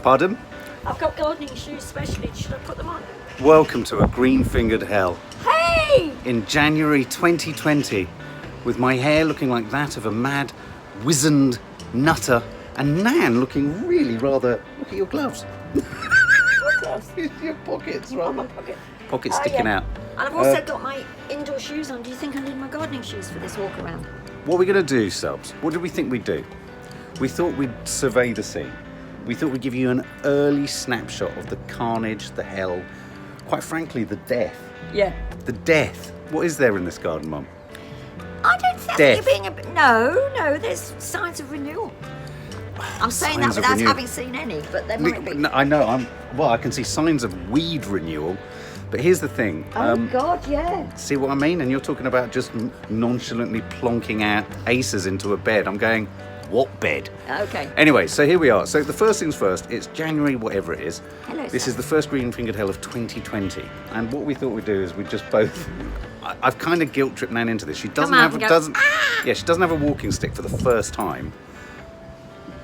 Pardon? I've got gardening shoes specially. Should I put them on? Welcome to a green-fingered hell. Hey! In January 2020, with my hair looking like that of a mad, wizened nutter, and Nan looking really rather... Look at your gloves. What gloves? Your pockets, Oh, rather. my pocket. Pockets sticking out. And I've also got my indoor shoes on. Do you think I need my gardening shoes for this walk around? What are we going to do, Subs? What did we think we'd do? We thought we'd survey the scene. We thought we'd give you an early snapshot of the carnage, the hell, quite frankly, the death. Yeah. The death. What is there in this garden, Mum? I don't think Death. you're being a bit... No, there's signs of renewal. I'm saying that Signs of without renewal. having seen any, but there might be. No, I know. I can see signs of weed renewal, but here's the thing. Oh, God, yeah. See what I mean? And you're talking about just nonchalantly plonking out aces into a bed. I'm going, what bed? Okay. Anyway, so here we are. So the first things first, it's January, whatever it is. Hello, This sir. is the first green-fingered hell of 2020. And what we thought we'd do is we'd just both... I've kind of guilt-tripped Nan into this. She doesn't out have... and go, Yeah, she doesn't have a walking stick for the first time,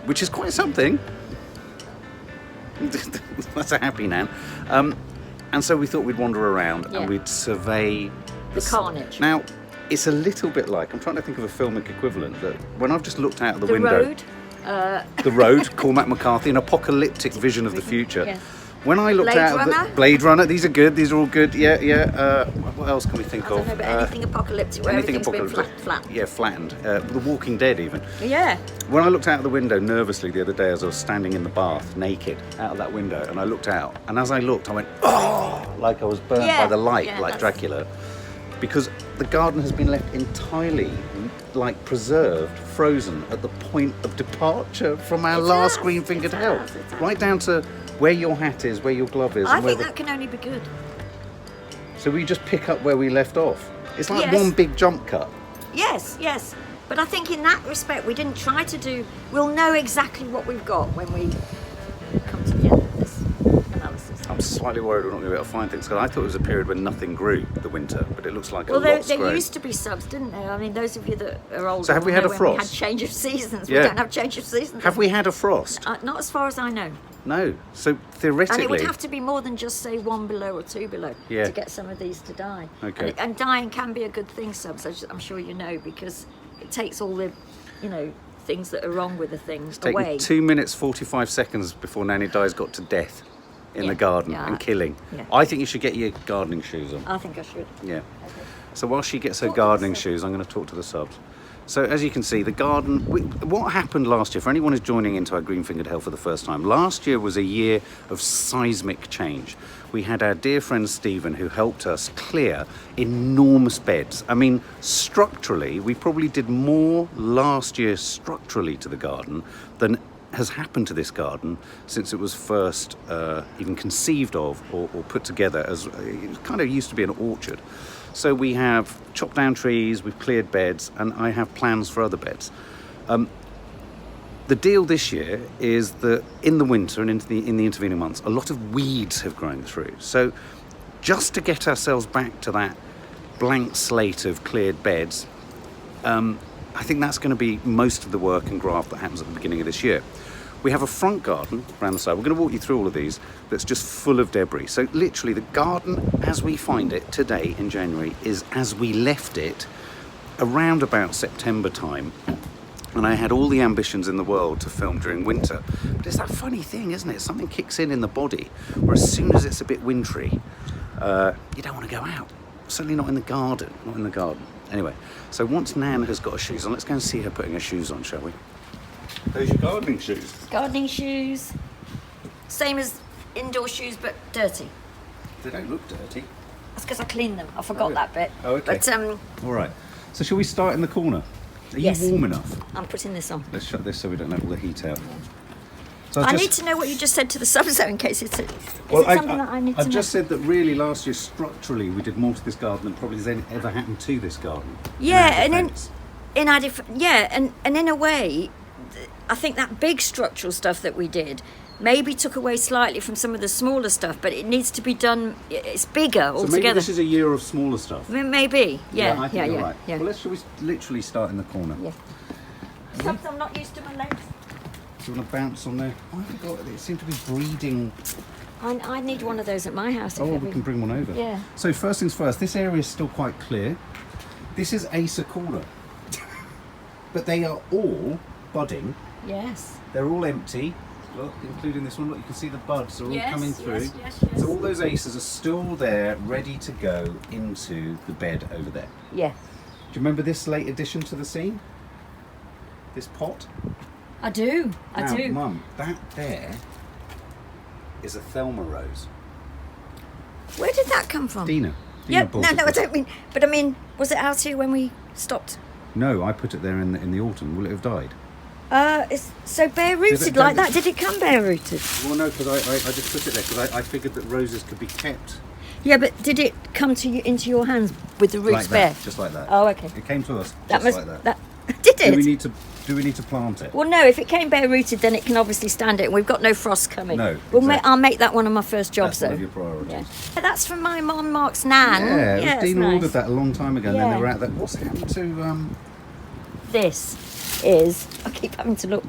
which is quite something. That's a happy Nan. And so we thought we'd wander around Yeah. and we'd survey... The carnage. Now, it's a little bit like, I'm trying to think of a filmic equivalent, that when I've just looked out the The window... road. The Road, Cormac McCarthy, an apocalyptic vision of the future. Yes. When I looked Blade out Runner? the Blade Runner, these are good, these are all good, yeah. What else can we think I don't of? know, but anything apocalyptic where Anything everything's apocalyptic. been flat. Yeah, flattened. The Walking Dead even. Yeah. When I looked out the window nervously the other day as I was standing in the bath, naked, out of that window, and I looked out, and as I looked, I went, oh, like I was burnt Yeah, by the light, yeah, like that's- Dracula. Because the garden has been left entirely, like, preserved, frozen at the point of departure from our It last has, green-fingered it hell. has, it has. Right down to where your hat is, where your glove is. I and where think that can only be good. So we just pick up where we left off. It's like Yes. one big jump cut. Yes. But I think in that respect, we didn't try to do... We'll know exactly what we've got when we come to the end of this analysis. I'm slightly worried we're not going to be able to find things, because I thought it was a period when nothing grew, the winter, but it looks like Well, a there lot's grown. used to be subs, didn't there? I mean, those of you that are older... So have we will had know a when frost? We had change of seasons. Yeah. We don't have change of seasons. Have we had a frost? Not as far as I know. No. So And theoretically... it would have to be more than just, say, 1 below or 2 below Yeah. to get some of these to die. Okay. And dying can be a good thing, subs, as I'm sure you know, because it takes all the, things that are wrong with the thing Taking away. 2 minutes 45 seconds before Nanny Dies got to death in the garden Yeah. and killing. Yeah. I think you should get your gardening shoes on. I think I should. Yeah. Okay. So while she gets her Talk to the gardening subs. shoes, I'm going to talk to the subs. So as you can see, the garden... What happened last year, for anyone who's joining into our green-fingered hell for the first time, last year was a year of seismic change. We had our dear friend Stephen, who helped us clear enormous beds. I mean, structurally, we probably did more last year structurally to the garden than has happened to this garden since it was first even conceived of or put together as... It kind of used to be an orchard. So we have chopped down trees, we've cleared beds, and I have plans for other beds. The deal this year is that in the winter and in the intervening months, a lot of weeds have grown through. So just to get ourselves back to that blank slate of cleared beds, I think that's going to be most of the work and graft that happens at the beginning of this year. We have a front garden around the side. We're going to walk you through all of these that's just full of debris. So literally the garden as we find it today in January is as we left it around about September time. And I had all the ambitions in the world to film during winter. But it's that funny thing, isn't it? Something kicks in the body where as soon as it's a bit wintry, you don't want to go out. Certainly not in the garden, Anyway, so once Nan has got her shoes on, let's go and see her putting her shoes on, shall we? Those are your gardening shoes. Gardening shoes. Same as indoor shoes, but dirty. They don't look dirty. That's because I cleaned them. I forgot that bit. Oh, okay. But All right. So shall we start in the corner? Are Yes. you warm enough? I'm putting this on. Let's shut this so we don't let all the heat out. So I need to know what you just said to the subs, though, in case it's... Is Well, it something that I need to I've know? just said that really last year structurally we did more to this garden than probably has ever happened to this garden. Yeah, in our and defence. and in a way, I think that big structural stuff that we did maybe took away slightly from some of the smaller stuff, but it needs to be done. It's bigger So maybe altogether. this is a year of smaller stuff. Maybe, I think you're right. yeah. Well, shall we literally start in the corner? Yeah. Something I'm not used to my legs. Do you want to bounce on there? Oh, I forgot. They seem to be breeding. I need one of those at my house. Oh, we can bring one over. Yeah. So first things first, this area is still quite clear. This is Acicula. But they are all budding. Yes. They're all empty. Look, including this one. Look, you can see the buds are all Yes, coming through. yes. So all those aces are still there, ready to go into the bed over there. Yeah. Do you remember this late addition to the scene? This pot? I do. Now, I do. Mum, that there is a Thelma rose. Where did that come from? Dina. Yeah. bought No, it I for- don't mean. But I mean, was it out here when we stopped? No, I put it there in the autumn. Will it have died? It's so bare rooted like that. Did it come bare rooted? Well, no, because I just put it there because I figured that roses could be kept Yeah, but did it come to you into your hands with the roots like bare? that, just like that. Oh, okay. It came to us That just must. like that. Did Do it? we need to plant it? Well, no. If it came bare rooted, then it can obviously stand it. And we've got no frost coming. No, Well, exactly. I'll make that one of my first jobs, That's one though. of your priorities. Yeah. That's from my mum, Mark's nan. Yeah, it's Dina nice. ordered that a long time ago, and then Yeah. they were at that. What's happened to This is. I keep having to look.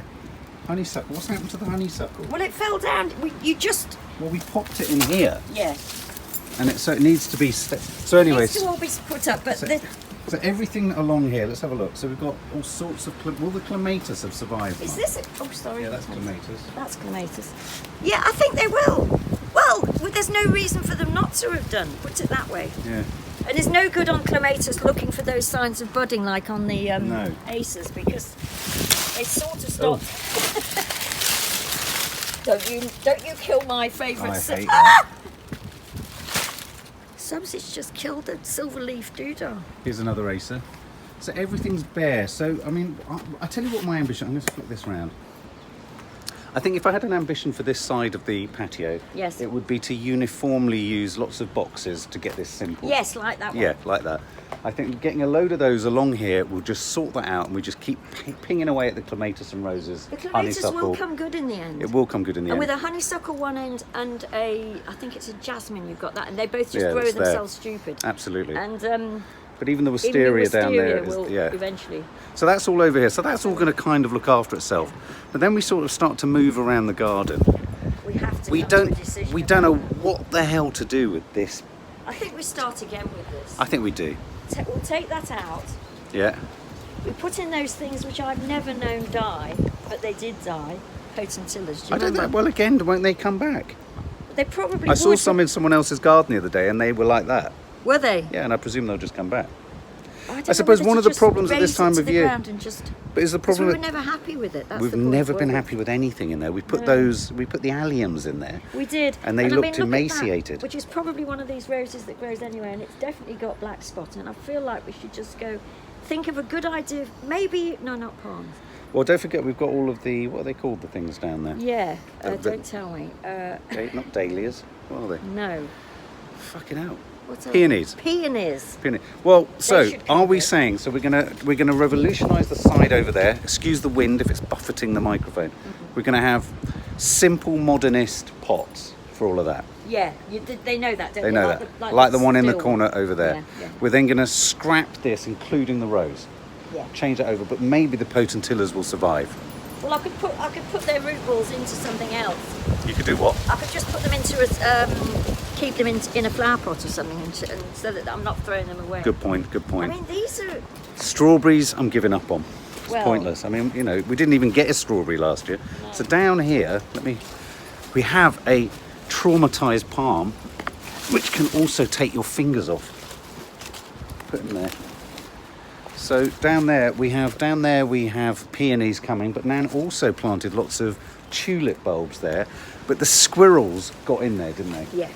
honeysuckle? What's happened to the honeysuckle? Well, it fell down. You just. Well, we popped it in here, Yeah. and so it needs to be. So anyway, Needs to all be put up, but so everything along here. Let's have a look. So we've got all sorts of. All the clematis have survived. is Mark. this? Oh, sorry. Yeah, that's clematis. That's clematis. Yeah, I think they will. Well, there's no reason for them not to have done. Put it that way. Yeah. And it's no good on clematis looking for those signs of budding like on the No. aces because they sort of Oh. stop. Don't you kill my favourite. I hate that. Subs, just killed a silver leaf doodah. Here's another acer. So everything's bare. So I mean, I tell you what my ambition. I'm going to flip this round. I think if I had an ambition for this side of the patio, Yes. it would be to uniformly use lots of boxes to get this simple. Yes, like that one. Yeah, like that. I think getting a load of those along here will just sort that out, and we just keep pinging away at the clematis and roses. The clematis honeysuckle. will come good in the end. It will come good in the And end. with a honeysuckle one end and I think it's a jasmine you've got that, and they both just Yeah, grow it's there. themselves stupid. Absolutely. And But even the even wisteria down there, wisteria will yeah. eventually. So that's all over here. So that's all going to kind of look after itself. But then we sort of start to move around the garden. We have to. We come to a don't. decision We about don't know it. what the hell to do with this. I think we start again with this. I think we do. We'll take that out. Yeah. We put in those things which I've never known die, but they did die. Potentillas. Do you I don't know. remember? Well, again, won't they come back? They probably I saw would. some in someone else's garden the other day, and they were like that. Were they? Yeah, and I presume they'll just come back. don't I know suppose whether one to of the just problems at raise this time it to of the year- ground and just. But is the Because we problem were never happy with it. That's we've the point, never were been we? happy with anything in there. We put No. those. We put the alliums in there. We did. And they I looked mean, look at that, emaciated. which is probably one of these roses that grows anywhere, and it's definitely got black spot. And I feel like we should just go think of a good idea. Maybe no, not palms. Well, don't forget we've got all of the what are they called, the things down there? Yeah. but- Don't tell me. Not dahlias. What are they? No. Fucking hell. What's else? Peonies. Peonies. Peony. Well, so should come are we good. saying? So we're gonna revolutionise the side over there. Excuse the wind if it's buffeting the microphone. Mm-hmm. We're gonna have simple modernist pots for all of that. Yeah. They know that, don't they? They know Like that. Like the one in the still- corner over there. Yeah, yeah. We're then gonna scrap this, including the rose. Yeah. Change it over, but maybe the potentillas will survive. Well, I could put their root balls into something else. You could do what? I could just put them into keep them in a flower pot or something, and so that I'm not throwing them away. Good point. Good I point. mean, these are. Strawberries, I'm giving up on. It's Well- pointless. I mean, you know, we didn't even get a strawberry last year. So down here, we have a traumatized palm, which can also take your fingers off. Put them there. So down there we have peonies coming, but Nan also planted lots of tulip bulbs there. But the squirrels got in there, didn't they? Yeah.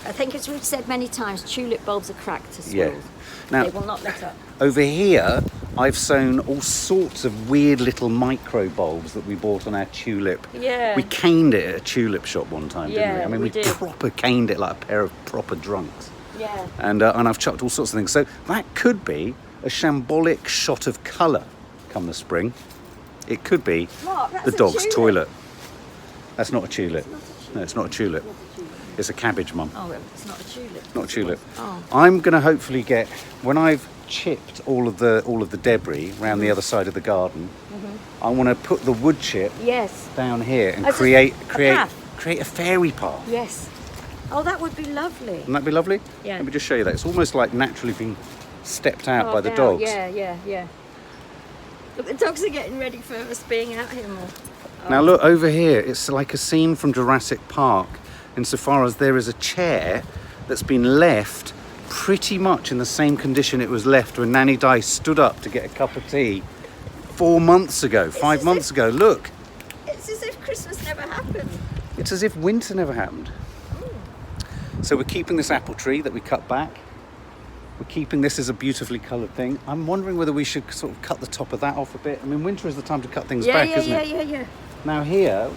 I think, as we've said many times, tulip bulbs are cracked to squirrels. Now- They will not let up. Over here, I've sown all sorts of weird little micro bulbs that we bought on our tulip. Yeah. We caned it at a tulip shop one time, didn't we? Yeah, I mean, we we did. proper caned it like a pair of proper drunks. Yeah. And I've chucked all sorts of things. So that could be a shambolic shot of colour come the spring. It could be Mark, that's the a dog's tulip. toilet. That's not a tulip. It's not a tulip. No, it's not a tulip. It's a cabbage, Mum. Oh, it's not a tulip. Not a tulip. Oh. I'm going to hopefully get, when I've chipped all of the debris around the other side of the garden, I want to put the wood chip Yes. down here and As a create path. a fairy path. Yes. Oh, that would be lovely. Wouldn't that be lovely? Yeah. Let me just show you that. It's almost like naturally being stepped out by the now, dogs. Yeah. Look, the dogs are getting ready for us being out here more. Now look over here, it's like a scene from Jurassic Park insofar as there is a chair that's been left pretty much in the same condition it was left when Nanny Di stood up to get a cup of tea 4 months ago, 5 months ago. Look, It's as if Christmas never happened. it's as if winter never happened. So we're keeping this apple tree that we cut back. We're keeping this as a beautifully coloured thing. I'm wondering whether we should sort of cut the top of that off a bit. I mean, winter is the time to cut things back, isn't it? Yeah. Now here,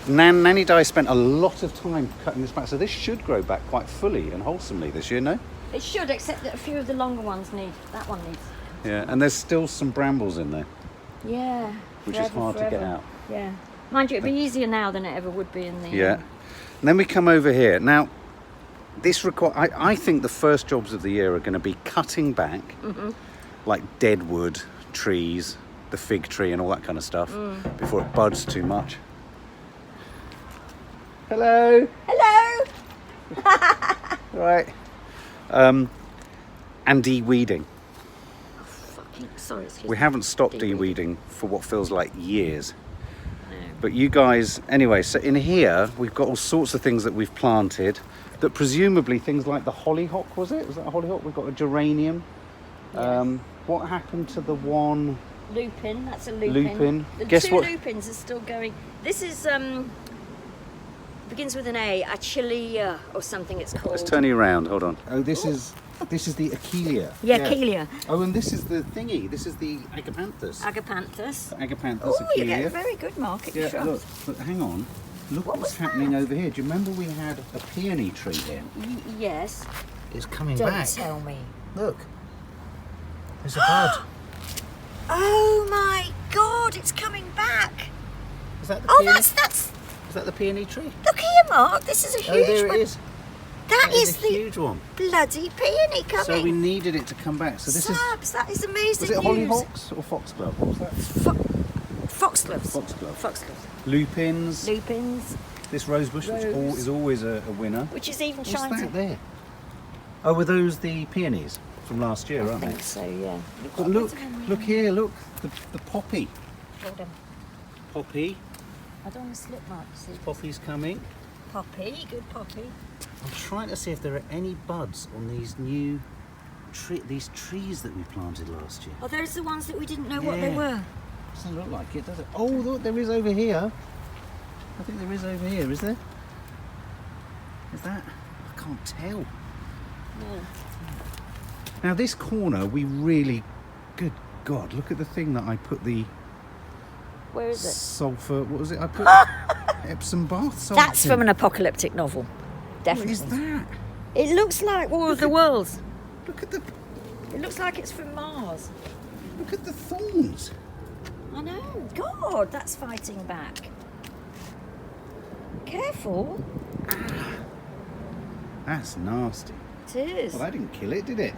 Nanny Di spent a lot of time cutting this back, so this should grow back quite fully and wholesomely this year, no? It should, except that a few of the longer ones that one needs. Yeah, and there's still some brambles in there, Yeah. which is hard to get out. Yeah. Mind you, it'd be easier now than it ever would be in the... Yeah. And then we come over here. Now, I think the first jobs of the year are going to be cutting back, like dead wood, trees, the fig tree and all that kind of stuff, before it buds too much. Hello. Hello! Right. And de-weeding. Sorry, excuse We me. haven't stopped de-weeding for what feels like years. But you guys, anyway, so in here we've got all sorts of things that we've planted that presumably things like the hollyhock, was it? Was that a hollyhock? We've got a geranium. Yes. What happened to the one? Lupin, that's a lupin. Lupin. The Guess two what? lupins are still going. This is, begins with an A, Achillea or something it's called. Let's turn you around, hold on. Oh, this is the Achillea. Yeah, Achillea. Oh, and this is the thingy. This is the Agapanthus. Agapanthus. Agapanthus Oh, you get Achillea. very good market Yeah, shrubs. look, but hang on. Look What what's was happening that? over here. Do you remember we had a peony tree here? Yes. It's coming Don't back. tell me. Look. There's a bud. Oh my God, it's coming back. Is that the Oh, peony? that's. Is that the peony tree? Look here, Mark. This is a huge Oh, there one. it is. That That is a the huge one. bloody peony coming. So we needed it to come back. So this is. Subs, that is amazing Was it news. hollyhocks or foxglove? What was that? Foxgloves. Foxglove. Foxgloves. Lupins. Lupins, This rosebush, which Rose. is always a winner. which is even What's shiny. that there? Oh, were those the peonies from last year, I aren't they? think so, yeah. But look here, look, the poppy. Hold on. Poppy, I don't want to slip, Mark. See. poppy's coming. Poppy, good poppy. I'm trying to see if there are any buds on these new these trees that we planted last year. Oh, those are the ones that we didn't know what they Yeah. were. Doesn't look like it, does it? Oh, look, there is over here. I think there is over here, is there? Is that? I can't tell. No. Now this corner, we really, good God, look at the thing that I put the Where is it? sulphur, what was it? I put Epsom bath salts That's in. from an apocalyptic novel. What Definitely. is that? It looks like War of the Worlds. Look at the It looks like it's from Mars. thorns. I know. God, that's fighting back. Careful. That's nasty. It is. Well, that didn't kill it, did it?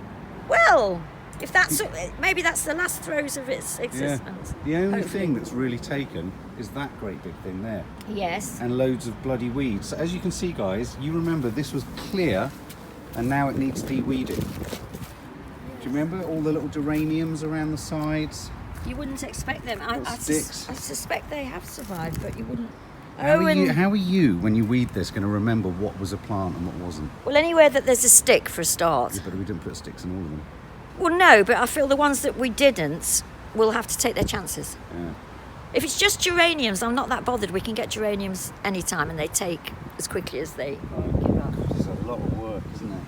Well, if that's maybe that's the last throes of its Yeah. existence. The only Hopefully. thing that's really taken is that great big thing there. Yes. And loads of bloody weeds. So as you can see, guys, you remember this was clear and now it needs de-weeding. Do you remember all the little geraniums around the sides? You wouldn't expect them. I sticks. suspect they have survived, but you wouldn't. How are you, when you weed this, going to remember what was a plant and what wasn't? Well, anywhere that there's a stick for a start. Yeah, but we didn't put sticks in all of them. Well, no, but I feel the ones that we didn't will have to take their chances. Yeah. If it's just geraniums, I'm not that bothered. We can get geraniums anytime and they take as quickly as they give up. This is a lot of work, isn't it?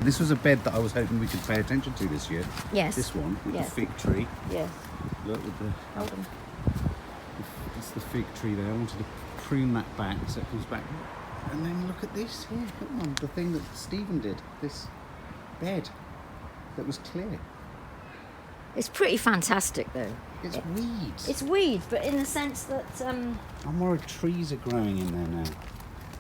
This was a bed that I was hoping we could pay attention to this year. Yes. This one, with Yes. the fig tree. Yes. Look, with the, Hold on. that's the fig tree there. I wanted to prune that back so it comes back. And then look at this here. Come on, the thing that Stephen did. This bed that was clear. It's pretty fantastic, though. It's weeds. It's weeds, but in the sense that I'm worried trees are growing in there now.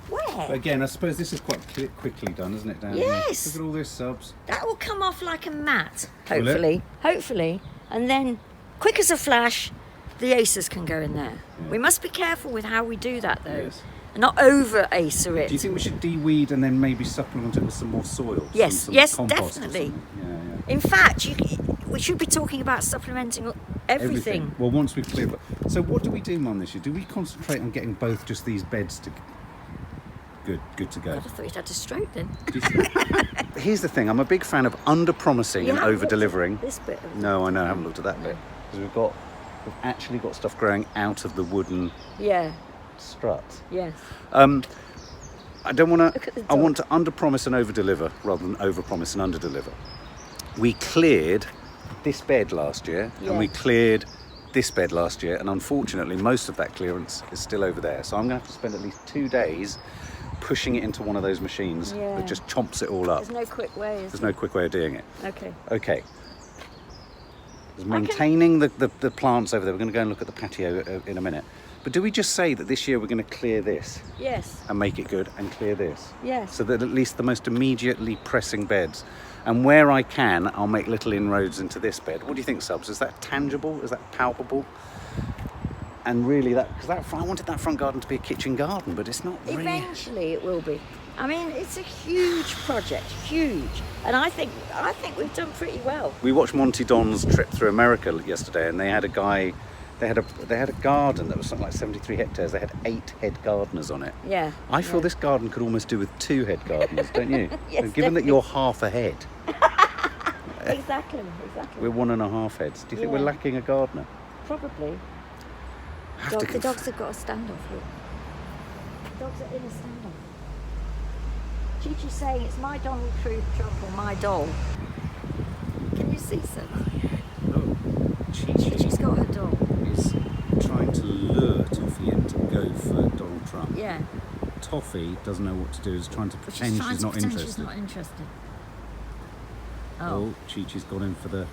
Where? But again, I suppose this is quite quickly done, isn't it, down Yes. here? Look at all this, subs. That will come off like a mat, Will it? hopefully. Hopefully. And then, quick as a flash, the acers can go in there. Yeah. We must be careful with how we do that, though. Yes. And not over-acer it. Do you think we should de-weed and then maybe supplement it with some more soil? Yes, some yes, compost or definitely. something? Yeah. In fact, we should be talking about supplementing everything. Well, once we've cleared. So what do we do, Mum, this year? Do we concentrate on getting both just these beds to good to go? God, I thought you'd had a stroke then. Here's the thing. I'm a big fan of under-promising You and haven't looked at over-delivering. this bit of No, I know. I haven't looked at that bit because we've actually got stuff growing out of the wooden Yeah, struts. yes. I don't want Look to. at the I dog. want to under-promise and over-deliver rather than over-promise and under-deliver. We cleared this bed last year, and Yeah. we cleared this bed last year, and unfortunately, most of that clearance is still over there. So I'm going to have to spend at least 2 days pushing it into one of those machines Yeah. that just chomps it all up. There's no quick way, is There's there? no quick way of doing it. Okay. Okay. There's maintaining the plants over there. We're going to go and look at the patio in a minute. But do we just say that this year we're going to clear this Yes. and make it good and clear this? Yes. So that at least the most immediately pressing beds. And where I can, I'll make little inroads into this bed. What do you think, Subs? Is that tangible? Is that palpable? And really, because I wanted that front garden to be a kitchen garden, but it's not really. Eventually it will be. I mean, it's a huge project, huge. And I think we've done pretty well. We watched Monty Don's trip through America yesterday, and they had a guy. They had a garden that was something like 73 hectares. They had 8 head gardeners on it. Yeah. I feel this garden could almost do with 2 head gardeners, don't you? Yes, And given that definitely. you're half a head, Exactly. we're 1.5 heads. Do you think we're Yeah. lacking a gardener? Probably. The dogs have got a standoff, look. Dogs are in a standoff. Chi-Chi's saying it's my Donald Trump or my doll. Can you see, sir? Oh, Chi-Chi's got her doll. is trying to lure Toffee in to go for Donald Trump. Yeah. Toffee doesn't know what to do, is trying to But pretend trying she's to not pretend interested. She's not interested. Oh, Chi-Chi's gone in for the...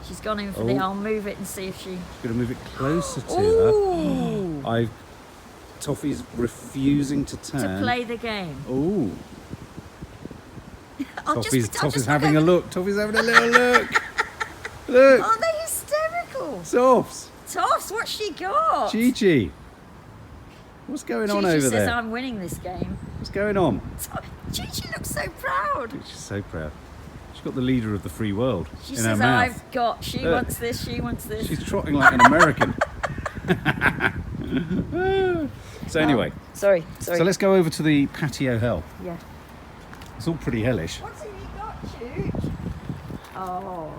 She's gone in for the, Oh. I'll move it and see if she... She's going to move it closer to Ooh! her. Toffee's refusing to turn. To play the game. Ooh. I'll Toffee's just having a look. Toffee's having a little look. Look. Aren't they hysterical? Toffs. Toffs, what's she got? Chi-Chi. What's going on Chi-Chi over says there? I'm winning this game. What's going on? Chi-Chi looks so proud. She's so proud. She's got the leader of the free world She in her says mouth. I've got, she Look. wants this, she wants this. She's trotting like an American. So anyway, Sorry. so let's go over to the patio hell. Yeah. It's all pretty hellish. What's he got, Chooch? Oh,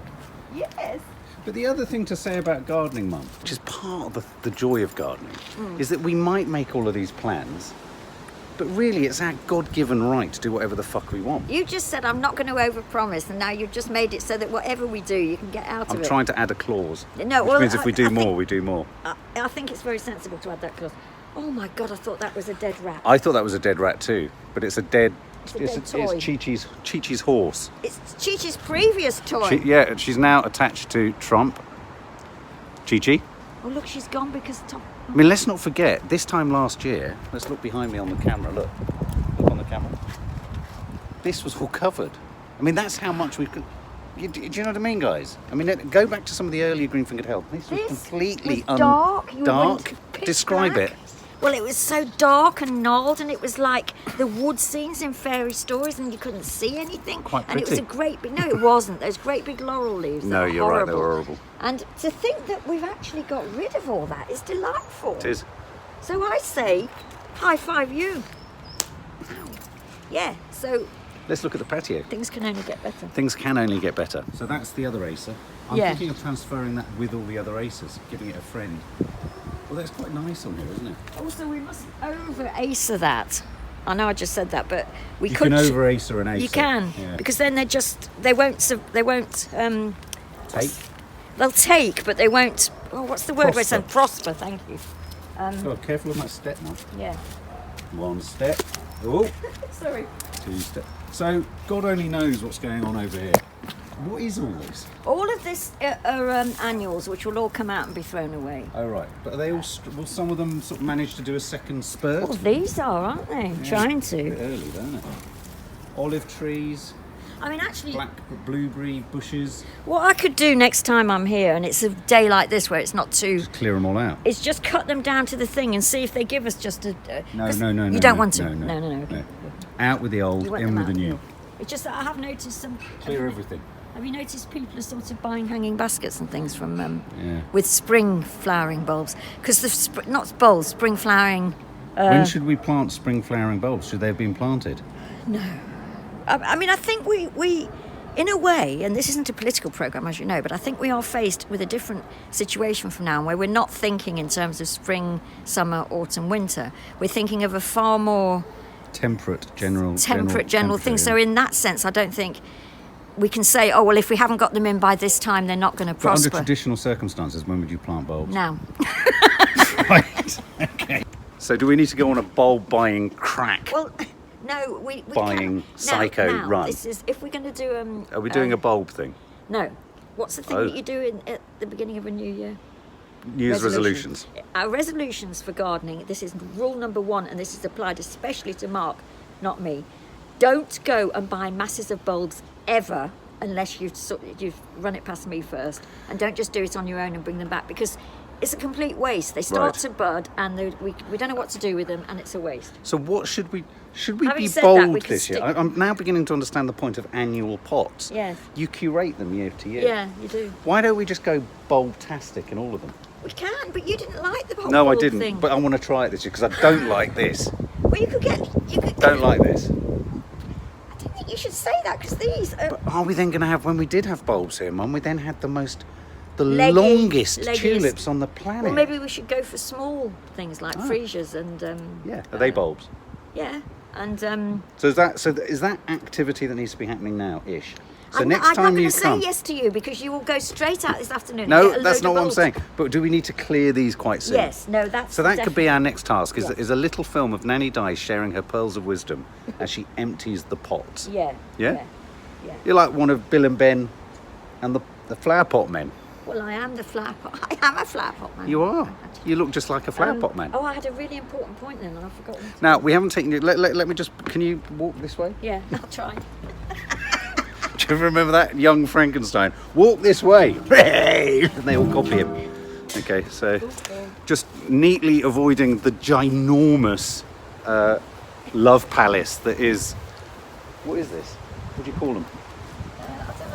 yes. But the other thing to say about gardening, Mum, which is part of the joy of gardening, is that we might make all of these plans, but really it's our God-given right to do whatever the fuck we want. You just said I'm not going to overpromise, and now you've just made it so that whatever we do, you can get out I'm of it. trying to add a clause, No, which well, means if we do I think- more, we do more. I think it's very sensible to add that clause. Oh my God, I thought that was a dead rat. I thought that was a dead rat too, but it's a dead... a dead toy. It's Chi-Chi's horse. It's Chi-Chi's previous toy. Yeah, she's now attached to Trump. Chi-Chi. Oh look, she's gone because Tom. I mean, let's not forget, this time last year, let's look behind me on the camera, look on the camera. This was all covered. I mean, that's how much we could... Do you know what I mean, guys? I mean, go back to some of the earlier Green-Fingered Health. This was completely was dark. You dark. went pitch Describe black. it. Well, it was so dark and gnarled, and it was like the wood scenes in fairy stories, and you couldn't see anything. Quite And it was a pretty. great big... No, it wasn't. Those great big laurel leaves. No, they were you're right, horrible. they were horrible. And to think that we've actually got rid of all that is delightful. It is. So I say, high five you. Yeah, so Let's look at the patio. things can only get better. Things can only get better. So that's the other acer. I'm Yeah. thinking of transferring that with all the other acers, giving it a friend. Well, that's quite nice on here, isn't it? Also, we mustn't over-acer that. I know I just said that, but we You could... can over acer an acer. You can, Yeah. because then they won't Take. they'll take, but they won't, oh, what's the word? Prosper. Prosper, thank you. Oh, careful with that step now. Yeah. 1 step. Oh, Sorry. 2 step. So God only knows what's going on over here. What is all this? All of this are annuals, which will all come out and be thrown away. Oh, right. But are they all, will some of them sort of manage to do a second spurt? Well, these are, aren't they? Yeah, Trying A to. bit early, don't it? Olive trees, I mean, actually, black blueberry bushes. what I could do next time I'm here, and it's a day like this where it's not too... Just clear them all out. Is just cut them down to the thing and see if they give us just a... No. You don't want to? No. Okay. Out with the old, You want in them with the out, new. yeah. It's just that I have noticed some... Clear everything. Have you noticed people are sort of buying hanging baskets and things from Yeah. with spring flowering bulbs? Because the not bulbs, spring flowering. When should we plant spring flowering bulbs? Should they have been planted? No, I mean I think we in a way, and this isn't a political programme as you know, but I think we are faced with a different situation from now on, where we're not thinking in terms of spring, summer, autumn, winter. We're thinking of a far more Temperate general thing. So in that sense, I don't think we can say, oh, well, if we haven't got them in by this time, they're not going to But prosper. under traditional circumstances, when would you plant bulbs? Now. Right. Okay. So do we need to go on a bulb buying crack? Well, no, we Buying can't. psycho now, run. This is, if we're going to do... Are we doing a bulb thing? No. What's the thing Oh. that you do at the beginning of a new year? New Year's resolutions. Our resolutions for gardening, this is rule number 1, and this is applied especially to Mark, not me. Don't go and buy masses of bulbs ever unless you've run it past me first, and don't just do it on your own and bring them back, because it's a complete waste. They start Right. to bud and we don't know what to do with them, and it's a waste. So what should we Having be said that, bold we can this year? stick- I'm now beginning to understand the point of annual pots. Yes. You curate them year to year. Yeah, you do. Why don't we just go bulb-tastic in all of them? We can, but you didn't like the whole No, I bulb didn't. thing. But I want to try it this year because I don't like this. Well, you could Don't like this. I don't think you should say that, because these are But are we then going to have, when we did have bulbs here, Mum, we then had the Leggy, longest leggiest. tulips on the planet. Well, maybe we should go for small things like freesias and Yeah, are they bulbs? yeah, and So is that activity that needs to be happening now, ish? So I'm next not time going you to come. say yes to you, because you will go straight out this afternoon. and No, get a that's load not of what I'm bulbs. saying. But do we need to clear these quite soon? Yes, no, that's So that could be definitely- our next task, Yeah. is a little film of Nanny Dice sharing her pearls of wisdom as she empties the pots. Yeah. Yeah? Yeah. You're like one of Bill and Ben and the flower pot men. Well, I am the flower pot. I am a flower pot man. You are. You look just like a flower pot man. Oh, I had a really important point then, and I've forgotten. Now, we haven't taken you... Let me just... Can you walk this way? Yeah, I'll try. Do you ever remember that? Young Frankenstein. Walk this way. And they all copy him. Okay, so just neatly avoiding the ginormous love palace that is... What is this? What do you call them?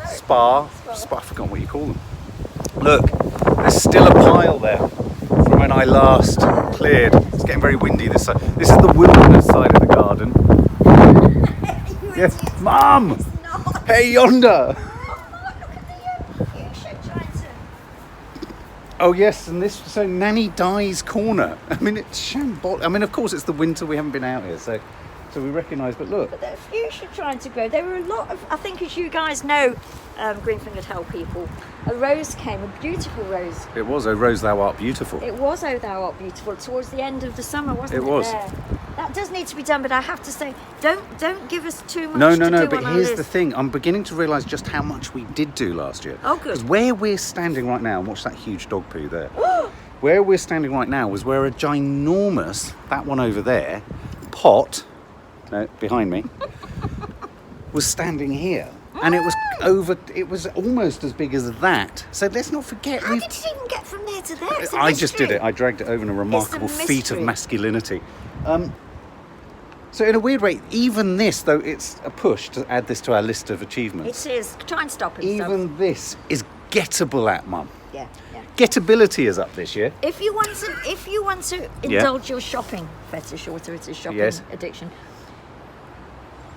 Spa? I forgot what you call them. Look, there's still a pile there from when I last cleared. It's getting very windy this side. This is the wilderness side of the garden. Yes, Mum! Hey, yonder! Oh yes, and this, so Nanny Dies corner. I mean, it's shambolic. I mean, of course, it's the winter. We haven't been out here, so we recognise. But look, But there are fuchsia trying to grow. There were a lot of, I think, as you guys know, green-fingered hell people, a rose came, a beautiful rose. it was "Oh Rose, Thou Art Beautiful." It was "Oh Thou Art Beautiful" towards the end of the summer, wasn't it? It was. There? That does need to be done, but I have to say, don't give us too much No. to do But on our here's list. the thing: I'm beginning to realise just how much we did do last year. Oh, good. Because where we're standing right now, and watch that huge dog poo there. Where we're standing right now was where a ginormous, that one over there, pot, no, behind me, was standing here. And it was almost as big as that. So let's not forget. How did it even get from there to there? It's a I just did mystery. it. I dragged it over in a remarkable feat of mystery. masculinity. So in a weird way, even this, though it's a push to add this to our list of achievements, It is. Try and stop it. even this is gettable at, Mum. Yeah. Gettability is up this year. If you want to indulge your shopping fetish, or whatever it is, shopping Yes. addiction,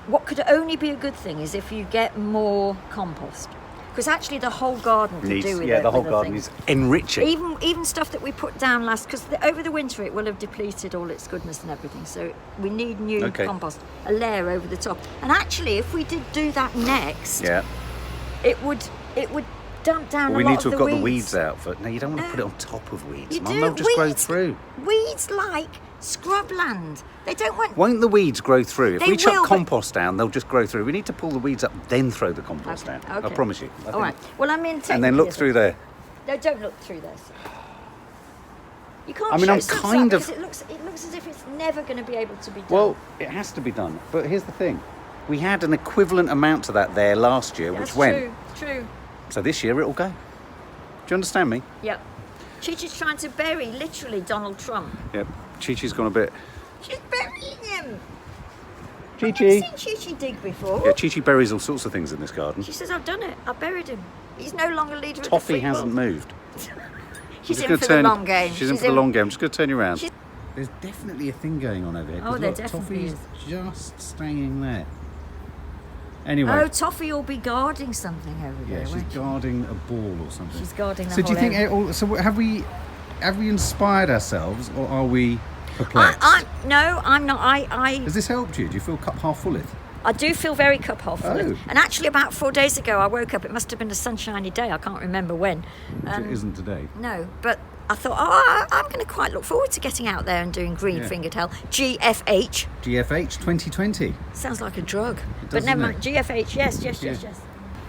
what could only be a good thing is if you get more compost, because actually the whole garden could do with it. the whole with garden things. is enriching. Even stuff that we put down last, because over the winter it will have depleted all its goodness and everything. So we need new Okay. compost, a layer over the top. And actually, if we did do that next, Yeah. it would dump down we a lot need to of have got the weeds. weeds out. No, you don't want to put it on top of weeds. You Mum, do. they'll just grow Weeds- through. Weeds like scrubland. They don't want... Won't the weeds grow through? If They we chuck will, but- compost down, they'll just grow through. We need to pull the weeds up, then throw the compost down. I Okay. promise you. I All think- right. Well, I mean... And then look through there. No, don't look through this. You can't I mean, show I'm some kind stuff of- because it looks as if it's never going to be able to be done. Well, it has to be done. But here's the thing. We had an equivalent amount to that there last year, That's which went. true. So this year it'll go. Do you understand me? Yep. Chi-Chi's trying to bury, literally, Donald Trump. Yep. Chi-Chi's gone a bit... She's burying him. Chi-Chi. I've never seen Chi-Chi dig before. Yeah, Chi-Chi buries all sorts of things in this garden. She says, I've done it. I buried him. He's no longer leader of the Toffee free hasn't world. moved. She's I'm in just for gonna the long game. She's in for the long game. I'm just going to turn you around. She's- There's definitely a thing going on over here. 'cause Oh, there look, definitely Toffee's just staying there. Anyway. Oh, Toffee will be guarding something over yeah, there, she's won't she? guarding a ball or something. She's guarding the So whole do you think? area. So have we inspired ourselves, or are we perplexed? No, I'm not. Has this helped you? Do you feel cup half fulleth? I do feel very cup half full. Oh. And actually, about 4 days ago, I woke up. It must have been a sunshiny day. I can't remember when. Which it isn't today. No, but I thought, I'm going to quite look forward to getting out there and doing green-fingered hell. GFH. GFH 2020. Sounds like a drug. But does, never doesn't mind. GFH, yes. Yeah.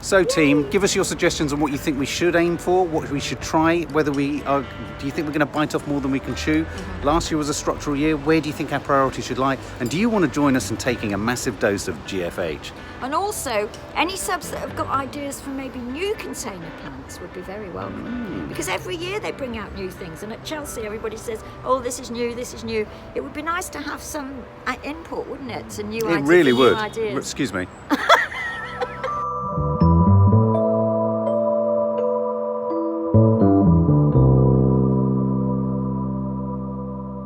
So, team, give us your suggestions on what you think we should aim for, what we should try, whether we are. Do you think we're going to bite off more than we can chew? Last year was a structural year. Where do you think our priorities should lie? And do you want to join us in taking a massive dose of GFH? And also, any subs that have got ideas for maybe new container plants would be very welcome. Because every year they bring out new things. And at Chelsea, everybody says, oh, this is new, this is new. It would be nice to have some input, wouldn't it? To new It really new would. ideas. Excuse me.